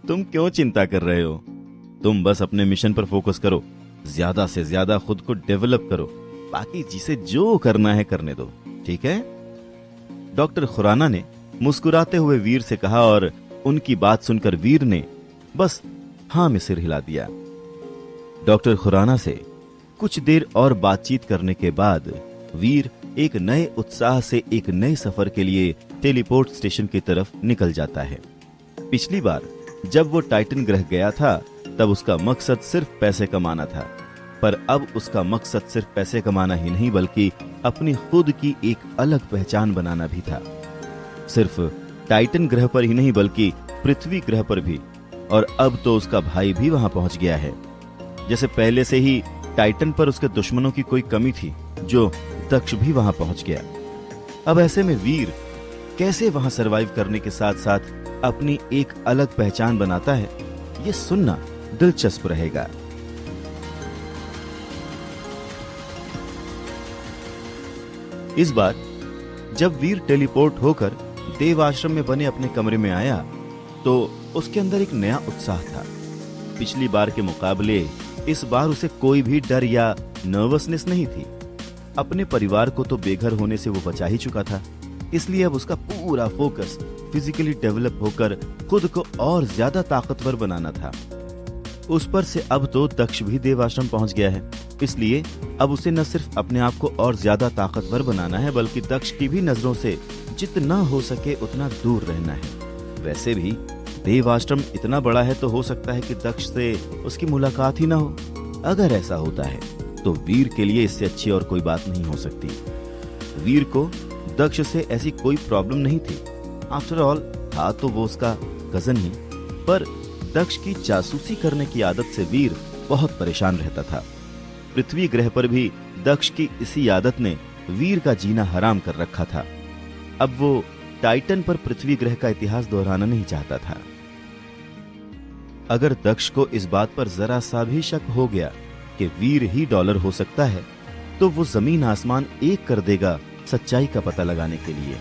तुम क्यों चिंता कर रहे हो? तुम बस अपने मिशन पर फोकस करो, ज्यादा से ज्यादा खुद को डेवलप करो, बाकी जिसे जो करना है करने दो, ठीक है? डॉक्टर खुराना ने मुस्कुराते हुए वीर से कहा और उनकी बात सुनकर वीर ने बस हाँ में सिर हिला दिया। डॉक्टर खुराना से कुछ देर और बातचीत करने के बाद वीर एक नए उत्साह से एक नए सफर के लिए टेलीपोर्ट स्टेशन की तरफ निकल जाता है। पिछली बार जब वो टाइटन ग्रह गया था तब उसका मकसद सिर्फ पैसे कमाना था, पर अब उसका मकसद सिर्फ पैसे कमाना ही नहीं बल्कि अपनी खुद की एक अलग पहचान बनाना भी था। सिर्फ टाइटन ग्रह पर ही नहीं बल्कि पृथ्वी ग्रह पर भी, और अब तो उसका भाई भी वहां पहुंच गया है। जैसे पहले से ही टाइटन पर उसके दुश्मनों की कोई कमी थी, जो दक्ष भी वहां पहुंच गया। अब ऐसे में वीर कैसे वहां सरवाइव करने के साथ साथ अपनी एक अलग पहचान बनाता है, ये सुनना दिलचस्प रहेगा। इस बार जब वीर टेलीपोर्ट होकर देव आश्रम में बने अपने कमरे में आया तो उसके अंदर एक नया उत्साह था। पिछली बार के मुकाबले इस बार उसे कोई भी डर या नर्वसनेस नहीं थी। अपने परिवार को तो बेघर होने से वो बचा ही चुका था, इसलिए अब उसका पूरा फोकस फिजिकली डेवलप होकर खुद को और ज्यादा ताकतवर बनाना था। उस पर से अब तो दक्ष भी देव आश्रम पहुंच गया है, इसलिए अब उसे न सिर्फ अपने आप को और ज्यादा ताकतवर बनाना है बल्कि दक्ष की भी नजरों से जितना हो सके उतना दूर रहना है। वैसे भी देव आश्रम इतना बड़ा है तो हो सकता है कि दक्ष से उसकी मुलाकात ही ना हो। अगर ऐसा होता है तो वीर के लिए इससे अच्छी और कोई बात नहीं हो सकती। वीर को दक्ष से ऐसी कोई प्रॉब्लम नहीं थी। आफ्टर ऑल था तो वो उसका कजन ही, पर दक्ष की जासूसी करने की आदत से वीर बहुत परेशान रहता था। पृथ्वी ग्रह पर भी दक्ष की इसी आदत ने वीर का जीना हराम कर रखा था। अब वो टाइटन पर पृथ्वी ग्रह का इतिहास दोहराना नहीं चाहता था। अगर दक्ष को इस बात पर जरा सा भी शक हो गया कि वीर ही डॉलर हो सकता है तो वो जमीन आसमान एक कर देगा सच्चाई का पता लगाने के लिए।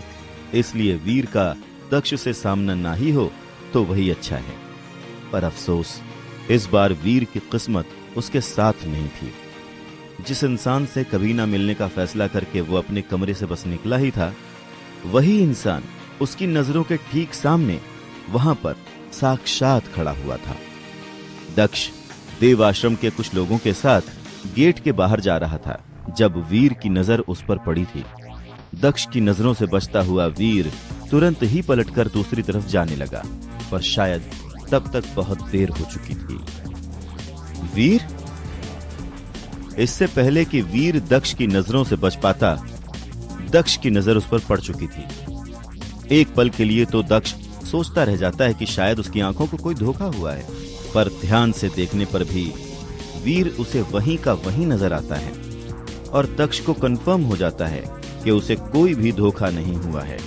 इसलिए वीर का दक्ष से सामना ना ही हो तो वही अच्छा है। पर अफसोस इस बार वीर की किस्मत उसके साथ नहीं थी। जिस इंसान से कभी ना मिलने का फैसला करके वो अपने कमरे से बस निकला ही था, वही इंसान उसकी नजरों के ठीक सामने वहां पर साक्षात खड़ा हुआ था। दक्ष देव आश्रम के कुछ लोगों के साथ गेट के बाहर जा रहा था जब वीर की नजर उस पर पड़ी थी। दक्ष की नजरों से बचता हुआ वीर तुरंत ही पलटकर दूसरी तरफ जाने लगा, पर शायद तब तक बहुत देर हो चुकी थी। वीर? इससे पहले कि वीर दक्ष की नजरों से बच पाता, दक्ष की नजर उस पर पड़ चुकी थी। एक पल के लिए तो दक्ष सोचता रह जाता है कि शायद उसकी आंखों को कोई धोखा हुआ है, पर ध्यान से देखने पर भी वीर उसे वहीं का वहीं नजर आता है और दक्ष को कंफर्म हो जाता है कि उसे कोई भी धोखा नहीं हुआ है।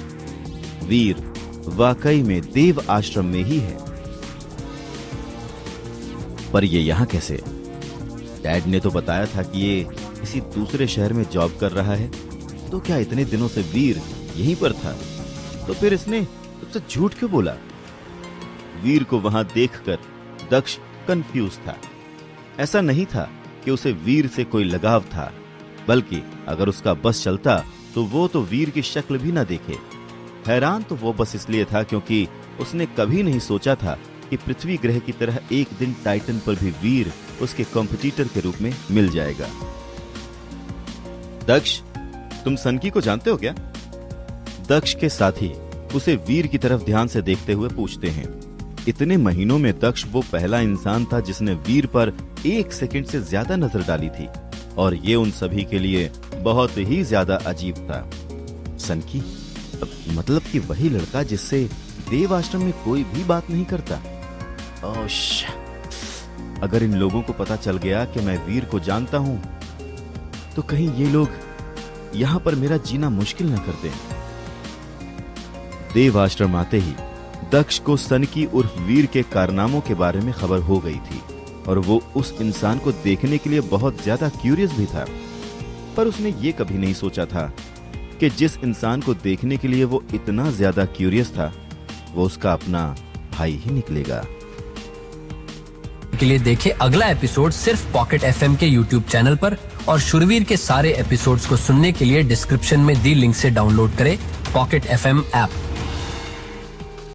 वीर वाकई में देव आश्रम में ही है। पर ये यहाँ कैसे? डैड ने तो बताया था कि ये किसी दूसरे शहर में जॉब कर रहा है, तो क्या इतने दिनों से वीर यहीं पर था? तो फिर इसने सबसे झूठ क्यों बोला? वीर को वहां देखकर दक्ष कंफ्यूज था। ऐसा नहीं था कि उसे वीर से कोई लगाव था, बल्कि अगर उसका बस चलता तो वो तो वीर की शक्ल भी ना देखे। हैरान तो वो बस इसलिए था क्योंकि उसने कभी नहीं सोचा था कि पृथ्वी ग्रह की तरह एक दिन टाइटन पर भी वीर उसके कॉम्पिटिटर के रूप में मिल जाएगा। दक्ष, तुम सनकी को जानते हो क्या? दक्ष के साथी उसे वीर की तरफ ध्यान से देखते हुए पूछते हैं। इतने महीनों में दक्ष वो पहला इंसान था जिसने वीर पर एक सेकंड से ज्यादा नजर डाली थी, और ये उन सभी के लिए बहुत ही ज्यादा अजीब था। सनकी मतलब कि वही लड़का जिससे देव आश्रम में कोई भी बात नहीं करता। ओश, अगर इन लोगों को पता चल गया कि मैं वीर को जानता हूं तो कहीं ये लोग यहां पर मेरा जीना मुश्किल न कर दें। देव आश्रम आते ही दक्ष को सनकी उर्फ वीर के कारनामों के बारे में खबर हो गई थी और वो उस इंसान को देखने के लिए बहुत ज्यादा क्यूरियस भी था। पर उसने ये कभी नहीं सोचा था कि जिस इंसान को देखने के लिए वो इतना ज्यादा क्यूरियस था वो उसका अपना भाई ही निकलेगा। के लिए देखें अगला एपिसोड सिर्फ पॉकेट एफएम के यूट्यूब चैनल पर और शुरवीर के सारे एपिसोड्स को सुनने के लिए डिस्क्रिप्शन में दी लिंक से डाउनलोड करें पॉकेट एफएम ऐप।